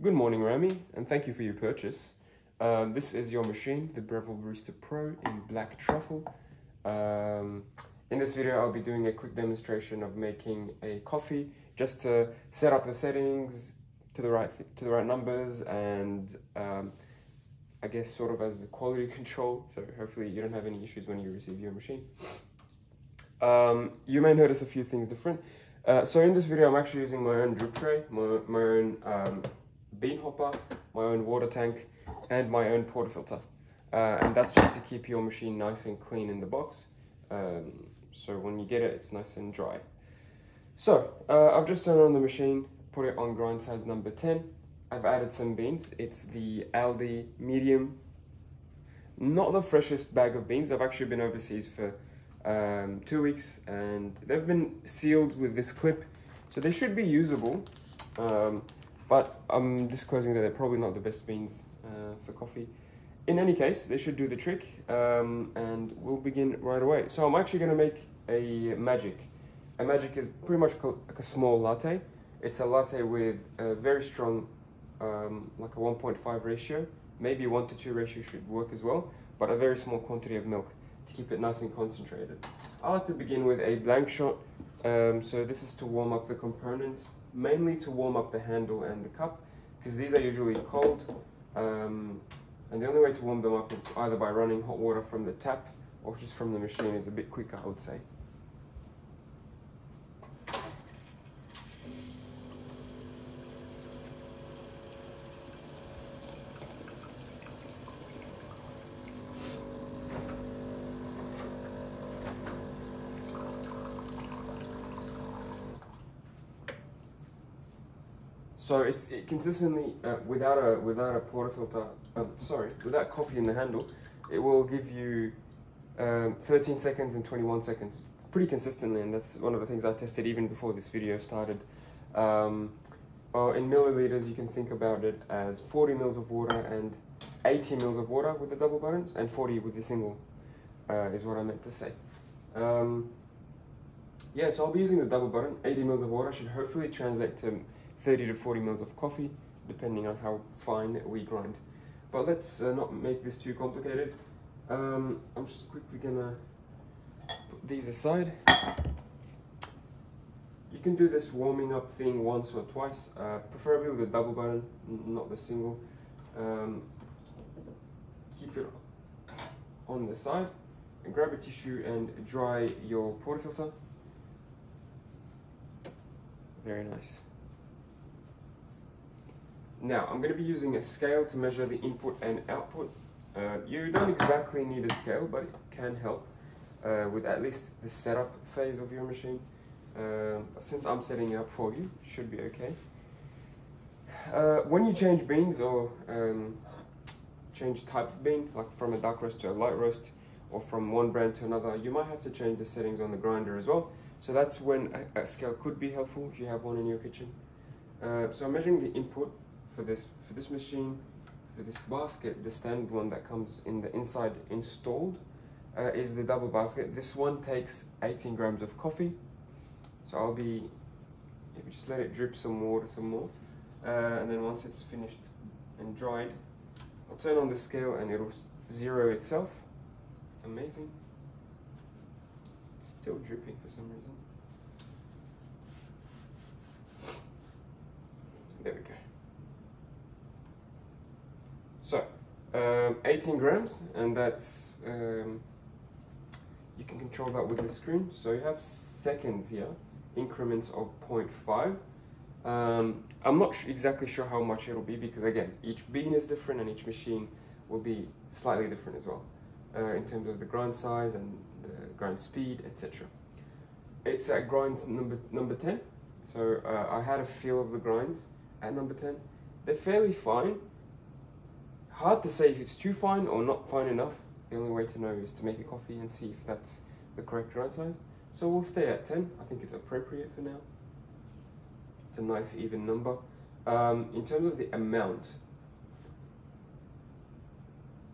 Good morning, Rammy, and thank you for your purchase. This is your machine, the Breville Barista Pro in black truffle. In this video, I'll be doing a quick demonstration of making a coffee, just to set up the settings to the right numbers, and I guess sort of as a quality control. So hopefully you don't have any issues when you receive your machine. You may notice a few things different. So in this video, I'm actually using my own drip tray, my own bean hopper, my own water tank, and my own portafilter. And that's just to keep your machine nice and clean in the box. So when you get it, it's nice and dry. So I've just turned on the machine, put it on grind size number 10. I've added some beans. It's the Aldi medium, not the freshest bag of beans. I've actually been overseas for 2 weeks, and they've been sealed with this clip, so they should be usable, but I'm disclosing that they're probably not the best beans for coffee. In any case, they should do the trick, and we'll begin right away. So I'm actually going to make a magic. A magic is pretty much like a small latte. It's a latte with a very strong, like a 1.5 ratio, maybe 1:2 ratio should work as well, but a very small quantity of milk to keep it nice and concentrated. I like to begin with a blank shot. So this is to warm up the components, mainly to warm up the handle and the cup, because these are usually cold. And the only way to warm them up is either by running hot water from the tap or just from the machine. Is a bit quicker, I would say. So it consistently, without a portafilter, without coffee in the handle, it will give you 13 seconds and 21 seconds, pretty consistently, and that's one of the things I tested even before this video started. Well, in milliliters, you can think about it as 40 mils of water and 80 mils of water with the double buttons, and 40 with the single, is what I meant to say. Yeah, so I'll be using the double button. 80 mils of water should hopefully translate to 30 to 40 mils of coffee, depending on how fine we grind. But let's not make this too complicated. I'm just quickly gonna put these aside. You can do this warming up thing once or twice, preferably with a double button, not the single. Keep it on the side and grab a tissue and dry your portafilter. Very nice. Now, I'm going to be using a scale to measure the input and output. You don't exactly need a scale, but it can help with at least the setup phase of your machine. Since I'm setting it up for you, it should be okay. When you change beans or change type of bean, like from a dark roast to a light roast, or from one brand to another, you might have to change the settings on the grinder as well. So that's when a scale could be helpful if you have one in your kitchen. So I'm measuring the input for this machine, for this basket. The standard one that comes in the inside installed is the double basket. This one takes 18 grams of coffee. So I'll be, just let it drip some water some more, and then once it's finished and dried, I'll turn on the scale and it'll zero itself. Amazing. It's still dripping for some reason. There we go. So, 18 grams, and that's, you can control that with the screen. So you have seconds here, increments of 0.5. I'm not exactly sure how much it'll be, because again, each bean is different and each machine will be slightly different as well, in terms of the grind size and the grind speed, etc. It's at grinds number 10, so I had a feel of the grinds at number 10. They're fairly fine. Hard to say if it's too fine or not fine enough. The only way to know is to make a coffee and see if that's the correct grind size. So we'll stay at 10. I think it's appropriate for now. It's a nice even number. In terms of the amount,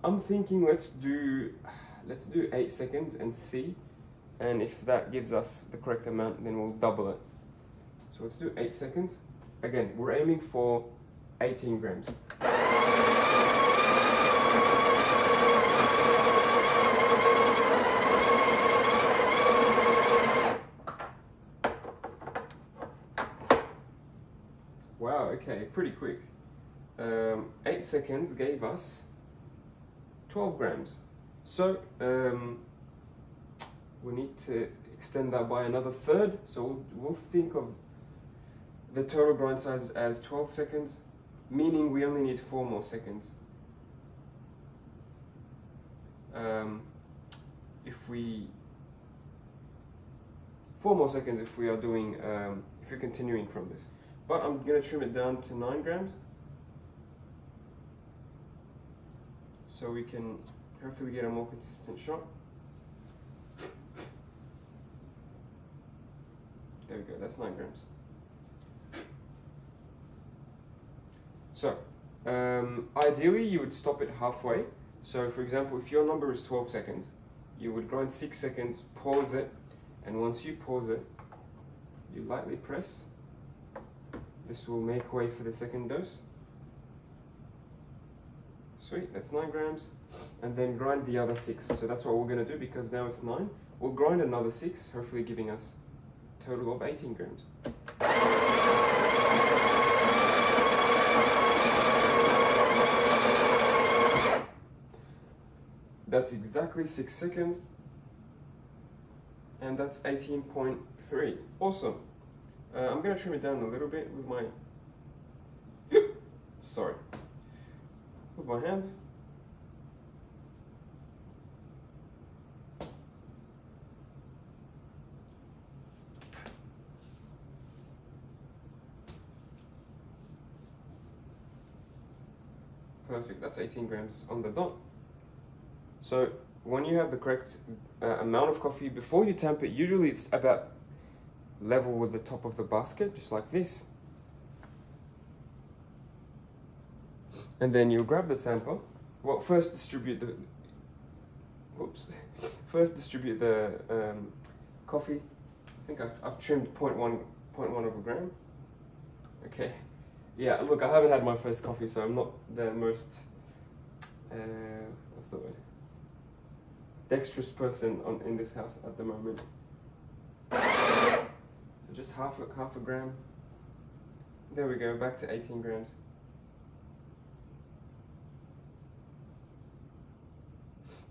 I'm thinking let's do 8 seconds and see, and if that gives us the correct amount, then we'll double it. So let's do 8 seconds. Again, we're aiming for 18 grams. Wow, okay, pretty quick. 8 seconds gave us 12 grams. So we need to extend that by another third. So we'll think of the total grind size as 12 seconds, meaning we only need 4 more seconds. Four more seconds if we are doing, if we're continuing from this. But I'm gonna trim it down to 9 grams. So we can hopefully get a more consistent shot. There we go, that's 9 grams. So, ideally you would stop it halfway. So for example, if your number is 12 seconds, you would grind 6 seconds, pause it, and once you pause it, you lightly press. This will make way for the second dose. Sweet, that's 9 grams. And then grind the other 6. So that's what we're gonna do, because now it's 9. We'll grind another 6, hopefully giving us a total of 18 grams. That's exactly 6 seconds, and that's 18.3. Awesome. I'm gonna trim it down a little bit with my, sorry, with my hands. Perfect, that's 18 grams on the dot. So when you have the correct amount of coffee, before you tamp it, usually it's about level with the top of the basket, just like this. And then you'll grab the tamper. Well, first distribute the, whoops, first distribute the coffee. I think I've trimmed 0.1 of a gram. Okay. Yeah, look, I haven't had my first coffee, so I'm not the most, what's the word? Dexterous person in this house at the moment. So just half a gram. There we go, back to 18 grams.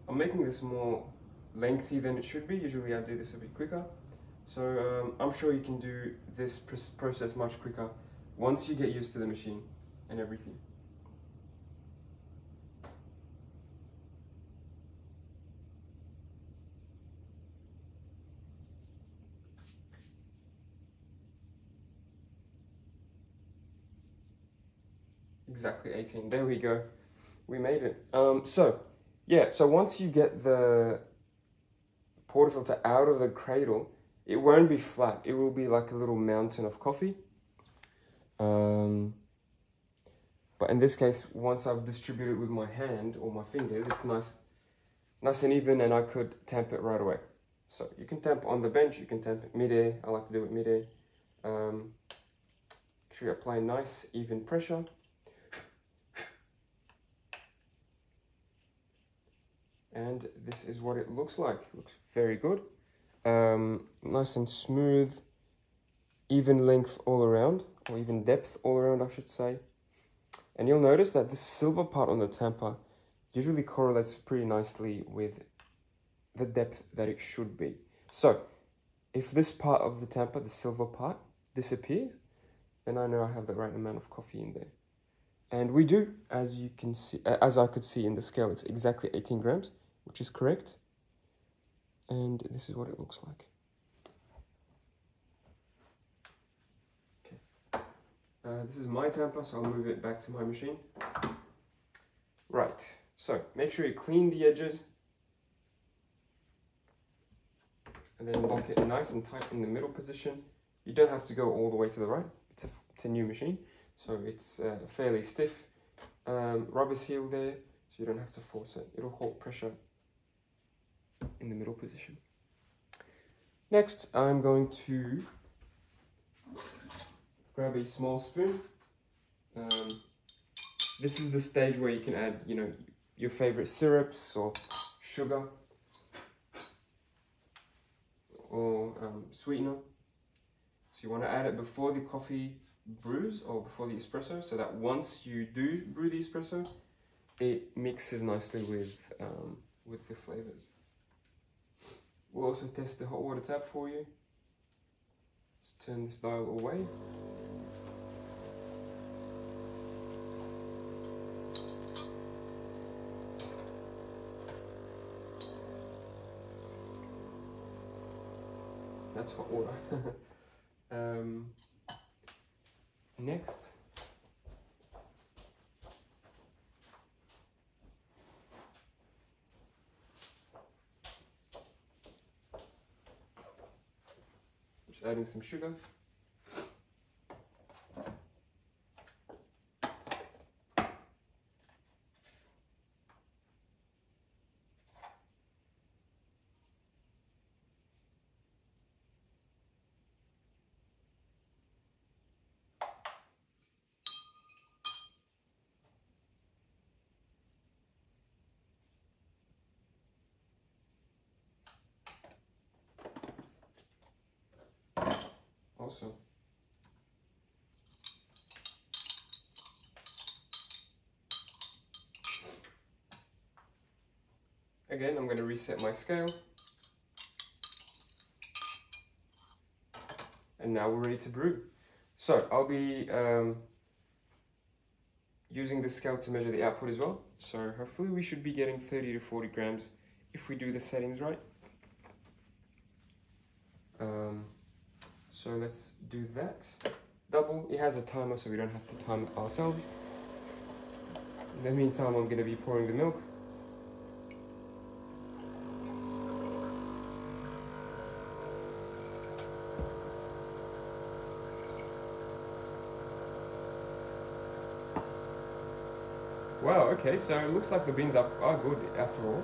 I'm making this more lengthy than it should be. Usually I do this a bit quicker. So I'm sure you can do this process much quicker once you get used to the machine and everything. Exactly 18, there we go. We made it. So once you get the portafilter out of the cradle, it won't be flat. It will be like a little mountain of coffee. But in this case, once I've distributed with my hand or my fingers, it's nice and even, and I could tamp it right away. So you can tamp on the bench, you can tamp it mid-air. I like to do it mid-air. Make sure you apply nice, even pressure. And this is what it looks like. It looks very good. Nice and smooth, even length all around, or even depth all around, I should say. And you'll notice that the silver part on the tamper usually correlates pretty nicely with the depth that it should be. So if this part of the tamper, the silver part, disappears, then I know I have the right amount of coffee in there. And we do, as you can see, as I could see in the scale, it's exactly 18 grams, which is correct. And this is what it looks like. Okay. This is my tamper, so I'll move it back to my machine. Right, so make sure you clean the edges. And then lock it nice and tight in the middle position. You don't have to go all the way to the right. It's a new machine, so it's fairly stiff. Rubber seal there, so you don't have to force it. It'll hold pressure in the middle position. Next, I'm going to grab a small spoon. this is the stage where you can add, you know, your favorite syrups or sugar or sweetener. So you want to add it before the coffee brews or before the espresso, so that once you do brew the espresso, it mixes nicely with the flavors. We'll also test the hot water tap for you. Just turn this dial away. That's hot water. Next, just adding some sugar. Awesome. Again, I'm going to reset my scale. And now we're ready to brew. So I'll be using the scale to measure the output as well. So hopefully we should be getting 30 to 40 grams if we do the settings right. So let's do that. Double, it has a timer so we don't have to time it ourselves. In the meantime, I'm going to be pouring the milk. Wow, okay, so it looks like the beans are good after all.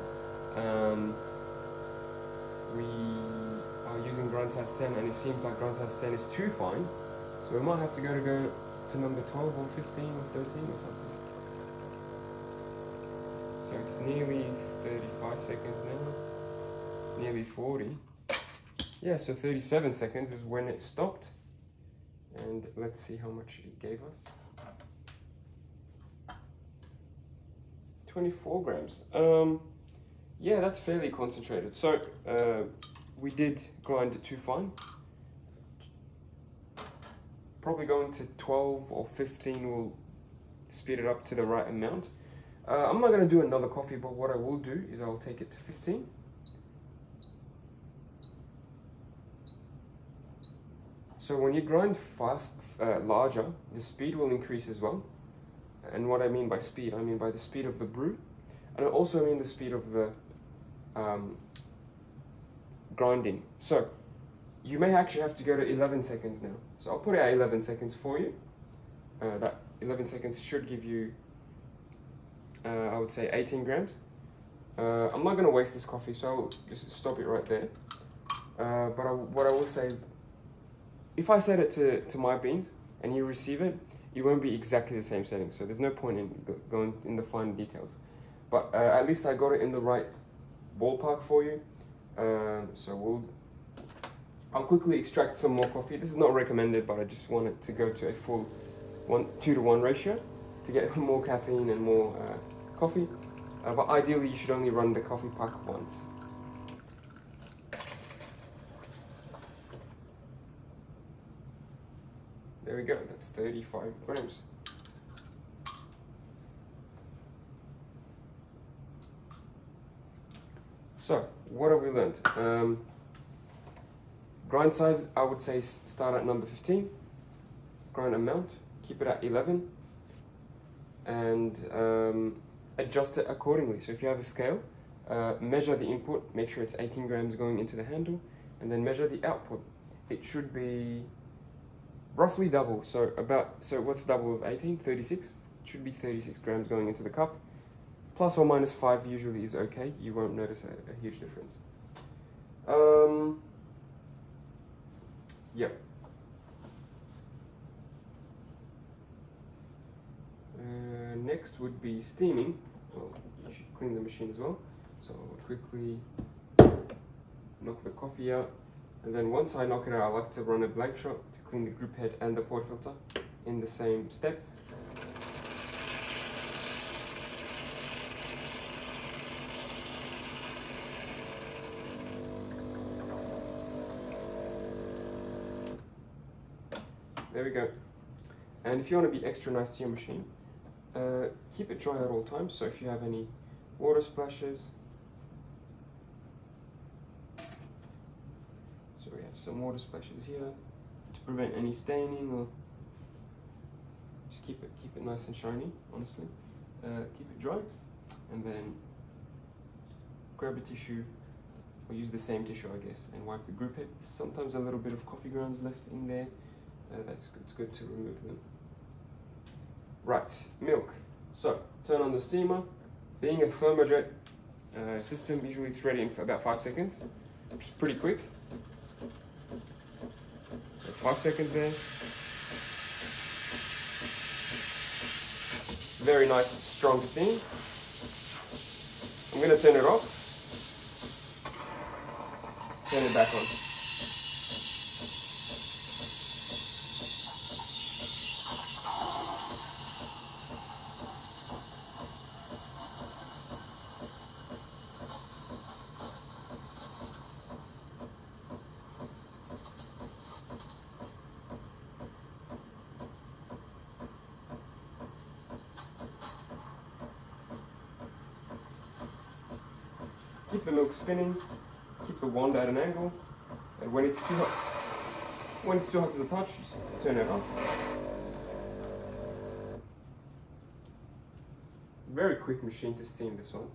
We are using grind size 10 and it seems like grind size 10 is too fine. So we might have to go to number 12 or 15 or 13 or something. So it's nearly 35 seconds now, nearly 40. Yeah, so 37 seconds is when it stopped. And let's see how much it gave us. 24 grams. Yeah, that's fairly concentrated. So we did grind it too fine. Probably going to 12 or 15 will speed it up to the right amount. I'm not going to do another coffee, but what I will do is I'll take it to 15. So when you grind larger, the speed will increase as well. And what I mean by speed, I mean by the speed of the brew. And I also mean the speed of the grinding. So you may actually have to go to 11 seconds now. So I'll put it at 11 seconds for you. That 11 seconds should give you, I would say 18 grams. I'm not going to waste this coffee, so I'll just stop it right there. What I will say is, if I set it to my beans and you receive it, it won't be exactly the same setting. So there's no point in going in the fine details. But at least I got it in the right ballpark for you. I'll quickly extract some more coffee. This is not recommended, but I just want it to go to a full 2-to-1 ratio to get more caffeine and more coffee. But ideally, you should only run the coffee pack once. There we go, that's 35 grams. So, what have we learned? Grind size, I would say start at number 15. Grind amount, keep it at 11. And adjust it accordingly. So if you have a scale, measure the input, make sure it's 18 grams going into the handle, and then measure the output. It should be roughly double. So what's double of 18? 36. It should be 36 grams going into the cup. Plus or minus 5 usually is okay. You won't notice a huge difference. Yep. next would be steaming. Well, you should clean the machine as well. So I'll quickly knock the coffee out. And then once I knock it out, I like to run a blank shot to clean the group head and the portafilter in the same step. There we go. And if you want to be extra nice to your machine, keep it dry at all times. So if you have any water splashes, so we have some water splashes here to prevent any staining, or just keep it nice and shiny. Honestly, keep it dry, and then grab a tissue, or use the same tissue, I guess, and wipe the group head. Sometimes a little bit of coffee grounds left in there. It's good to remove them. Right, milk. So, turn on the steamer. Being a thermojet system, usually it's ready in for about 5 seconds, which is pretty quick. That's 5 seconds there. Very nice, strong steam. I'm going to turn it off. Turn it back on. Keep the milk spinning, keep the wand at an angle, and when it's too hot to the touch, just turn it off. Very quick machine to steam, this one.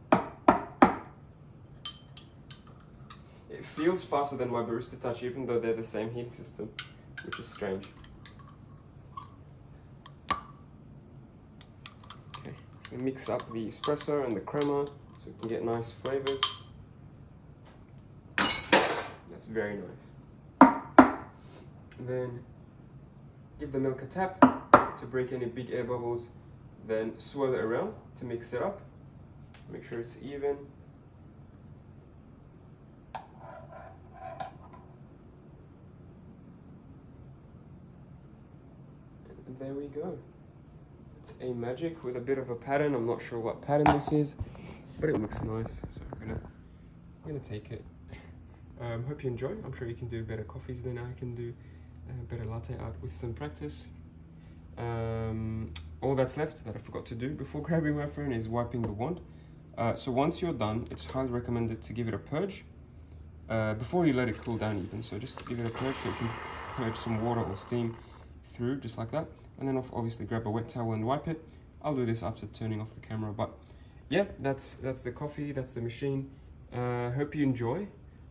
It feels faster than my Barista Touch, even though they're the same heating system, which is strange. Okay, we mix up the espresso and the crema so we can get nice flavors. That's very nice. And then give the milk a tap to break any big air bubbles, then swirl it around to mix it up. Make sure it's even. And there we go. It's a magic with a bit of a pattern. I'm not sure what pattern this is, but it looks nice. So I'm gonna take it. Hope you enjoy. I'm sure you can do better coffees than I can do. Better latte art with some practice. All that's left that I forgot to do before grabbing my phone is wiping the wand. So once you're done, it's highly recommended to give it a purge before you let it cool down even. So just give it a purge so you can purge some water or steam through, just like that. And then obviously grab a wet towel and wipe it. I'll do this after turning off the camera. But yeah, that's the coffee, that's the machine. Hope you enjoy.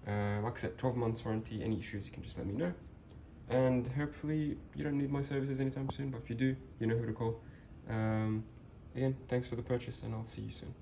Like I said, 12 months warranty. Any issues, you can just let me know. And hopefully you don't need my services anytime soon, but if you do, you know who to call. Again, thanks for the purchase, and I'll see you soon.